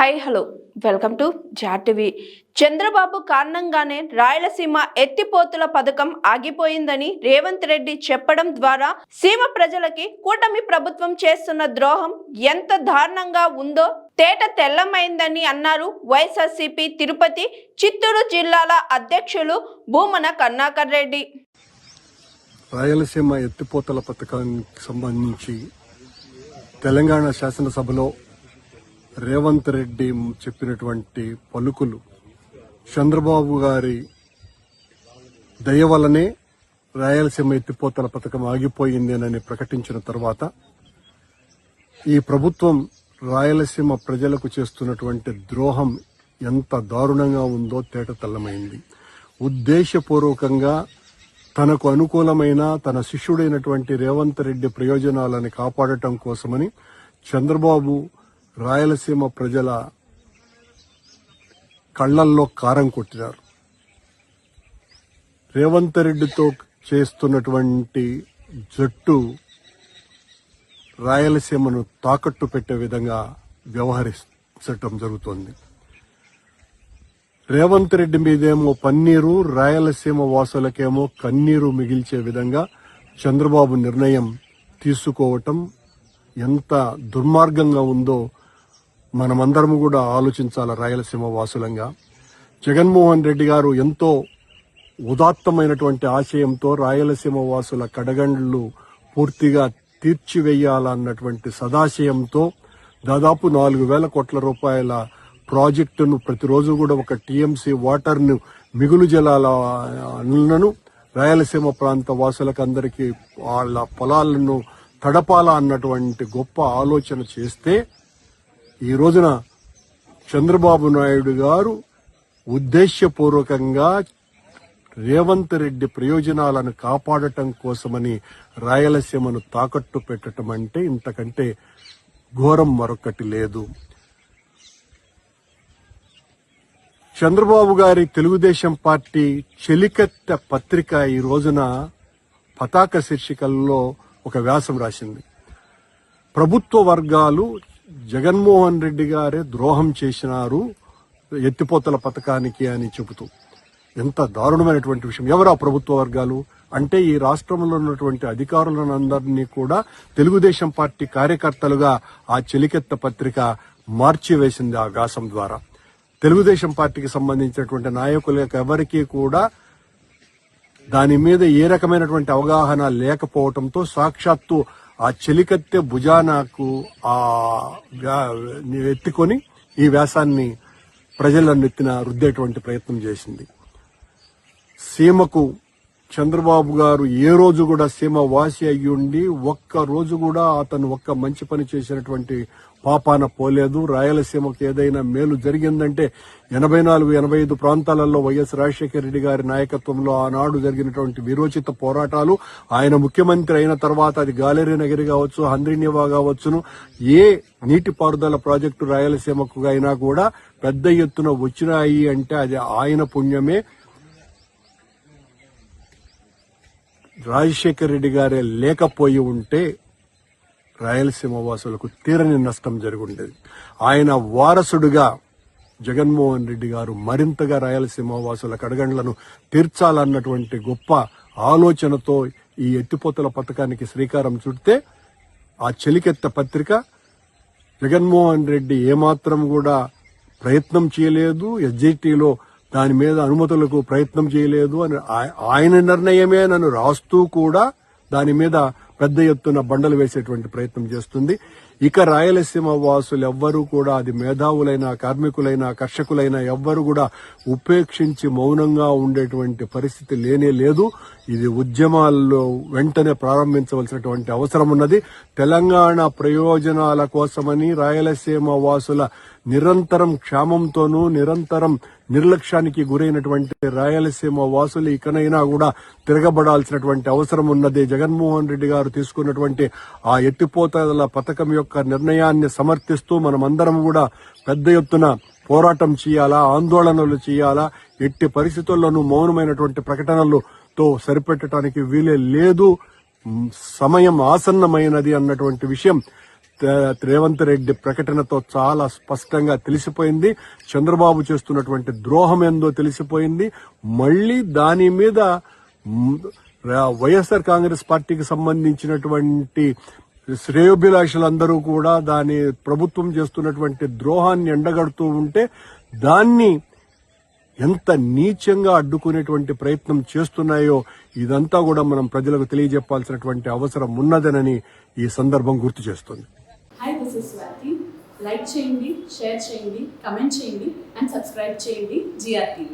Hi hello welcome to జాటివి. చంద్రబాబు కారణంగానే రాయలసీమ ఎత్తిపోతుల పథకం ఆగిపోయిందని రేవంత్ రెడ్డి చెప్పడం ద్వారా సీమ ప్రజలకి కూటమి ప్రభుత్వం చేస్తున్న ద్రోహం ఎంత దారుణంగా ఉందో తేట తెల్లమైందని అన్నారు వైఎస్ఆర్సీపీ తిరుపతి చిత్తూరు జిల్లాల అధ్యక్షులు భూమన కరుణాకర్ రెడ్డి. రాయలసీమ ఎత్తిపోతల పథకానికి సంబంధించి తెలంగాణ శాసనసభలో రేవంత్ రెడ్డి చెప్పినటువంటి పలుకులు చంద్రబాబు గారి దయ వల్లనే రాయలసీమ ఎత్తిపోతల పథకం ఆగిపోయిందేనని ప్రకటించిన తర్వాత ఈ ప్రభుత్వం రాయలసీమ ప్రజలకు చేస్తున్నటువంటి ద్రోహం ఎంత దారుణంగా ఉందో తేటతెల్లమైంది. ఉద్దేశపూర్వకంగా తనకు అనుకూలమైన తన శిష్యుడైనటువంటి రేవంత్ రెడ్డి ప్రయోజనాలను కాపాడటం కోసమని చంద్రబాబు రాయలసీమ ప్రజల కళ్లల్లో కారం కొట్టినారు. రేవంత్ రెడ్డితో చేస్తున్నటువంటి జట్టు రాయలసీమను తాకట్టు పెట్టే విధంగా వ్యవహరించటం జరుగుతోంది. రేవంత్ రెడ్డి మీదేమో పన్నీరు, రాయలసీమ వాసులకేమో కన్నీరు మిగిల్చే విధంగా చంద్రబాబు నిర్ణయం తీసుకోవటం ఎంత దుర్మార్గంగా ఉందో మనమందరం కూడా ఆలోచించాల. రాయలసీమ వాసులంగా జగన్మోహన్ రెడ్డి గారు ఎంతో ఉదాత్తమైనటువంటి ఆశయంతో రాయలసీమ వాసుల కడగండ్లు పూర్తిగా తీర్చివేయాలన్నటువంటి సదాశయంతో దాదాపు 4,000 కోట్ల రూపాయల ప్రాజెక్టును ప్రతిరోజు కూడా ఒక టీఎంసీ వాటర్ను మిగులు జలాలను రాయలసీమ ప్రాంత వాసులకు అందరికీ వాళ్ళ పొలాలను తడపాల అన్నటువంటి గొప్ప ఆలోచన చేస్తే ఈ రోజున చంద్రబాబు నాయుడు గారు ఉద్దేశపూర్వకంగా రేవంత్ రెడ్డి ప్రయోజనాలను కాపాడటం కోసమని రాయలసీమను తాకట్టు పెట్టడం అంటే ఇంతకంటే ఘోరం మరొకటి లేదు. చంద్రబాబు గారి తెలుగుదేశం పార్టీ చెలికత్తె పత్రిక ఈ రోజున పతాక శీర్షికల్లో ఒక వ్యాసం రాసింది. ప్రభుత్వ వర్గాలు జగన్మోహన్ రెడ్డి గారే ద్రోహం చేసినారు ఎత్తిపోతల పథకానికి అని చెబుతూ, ఎంత దారుణమైనటువంటి విషయం. ఎవరు ఆ ప్రభుత్వ వర్గాలు అంటే ఈ రాష్ట్రంలో ఉన్నటువంటి అధికారులందరినీ కూడా తెలుగుదేశం పార్టీ కార్యకర్తలుగా ఆ చెలికెత్త పత్రిక మార్చివేసింది. ఆ వ్యాసం ద్వారా తెలుగుదేశం పార్టీకి సంబంధించినటువంటి నాయకులకు ఎవరికీ కూడా దాని మీద ఏ రకమైనటువంటి అవగాహన లేకపోవడంతో సాక్షాత్తు ఆ చెలికత్తె భుజానాకు ఎత్తుకొని ఈ వ్యాసాన్ని ప్రజలను ఎత్తిన రుద్దేటువంటి ప్రయత్నం చేసింది. సీమకు చంద్రబాబు గారు ఏ రోజు కూడా సీమ వాసి అయ్యుండి ఒక్క రోజు కూడా అతను ఒక్క మంచి పని చేసినటువంటి పాపాన పోలేదు. రాయలసీమకు ఏదైనా మేలు జరిగిందంటే 84-85 ప్రాంతాలలో వైఎస్ రాజశేఖర రెడ్డి గారి నాయకత్వంలో ఆనాడు జరిగినటువంటి విరోచిత పోరాటాలు, ఆయన ముఖ్యమంత్రి అయిన తర్వాత అది గాలేరి నగరి కావచ్చు, హంద్రీనివా కావచ్చును, ఏ నీటిపారుదల ప్రాజెక్టు రాయలసీమకు అయినా కూడా పెద్ద ఎత్తున వచ్చినాయి అంటే అది ఆయన పుణ్యమే. రాజశేఖర రెడ్డి గారే లేకపోయి ఉంటే రాయలసీమ వాసులకు తీరని నష్టం జరుగుండేది. ఆయన వారసుడుగా జగన్మోహన్ రెడ్డి గారు మరింతగా రాయలసీమ వాసుల కడగండ్లను తీర్చాలన్నటువంటి గొప్ప ఆలోచనతో ఈ ఎత్తిపోతల పథకానికి శ్రీకారం చుడితే ఆ చెలికెత్త పత్రిక జగన్మోహన్ రెడ్డి ఏమాత్రం కూడా ప్రయత్నం చేయలేదు, ఎస్జిటిలో దాని మీద అనుమతులకు ప్రయత్నం చేయలేదు అని ఆయన నిర్ణయమే నన్ను రాస్తూ కూడా దాని మీద పెద్ద ఎత్తున బండలు వేసేటువంటి ప్రయత్నం చేస్తుంది. ఇక రాయలసీమ వాసులు ఎవ్వరూ కూడా, అది మేధావులైనా కార్మికులైనా కర్షకులైనా ఎవ్వరు కూడా ఉపేక్షించి మౌనంగా ఉండేటువంటి పరిస్థితి లేనే లేదు. ఇది ఉద్యమాల్లో వెంటనే ప్రారంభించవలసినటువంటి అవసరం ఉన్నది. తెలంగాణ ప్రయోజనాల కోసమని రాయలసీమ వాసుల నిరంతరం క్షామంతోనూ నిరంతరం నిర్లక్ష్యానికి గురైనటువంటి రాయలసీమ వాసులు ఇకనైనా కూడా తిరగబడాల్సినటువంటి అవసరం ఉన్నది. జగన్మోహన్ రెడ్డి గారు తీసుకున్నటువంటి ఆ ఎత్తిపోతల పథకం యొక్క నిర్ణయాన్ని సమర్థిస్తూ మనమందరం కూడా పెద్ద ఎత్తున పోరాటం చేయాలా, ఆందోళనలు చేయాలా. ఎట్టి పరిస్థితుల్లోనూ మౌనమైనటువంటి ప్రకటనలతో సరిపెట్టడానికి వీలే లేదు. సమయం ఆసన్నమైనది అన్నటువంటి విషయం రేవంత్ రెడ్డి ప్రకటనతో చాలా స్పష్టంగా తెలిసిపోయింది. చంద్రబాబు చేస్తున్నటువంటి ద్రోహం ఏందో తెలిసిపోయింది. మళ్ళీ దాని మీద వైఎస్ఆర్ కాంగ్రెస్ పార్టీకి సంబంధించినటువంటి శ్రేయోభిలాషులందరూ కూడా దాని ప్రభుత్వం చేస్తున్నటువంటి ద్రోహాన్ని ఎండగడుతూ ఉంటే దాన్ని ఎంత నీచంగా అడ్డుకునేటువంటి ప్రయత్నం చేస్తున్నాయో ఇదంతా కూడా మనం ప్రజలకు తెలియజెప్పాల్సినటువంటి అవసరం ఉన్నదనని ఈ సందర్భం గుర్తు చేస్తుంది. Hi, this is Swathi. Like చేయండి, షేర్ చేయండి, కమెంట్ చేయండి అండ్ సబ్స్క్రైబ్ చేయండి GRTV.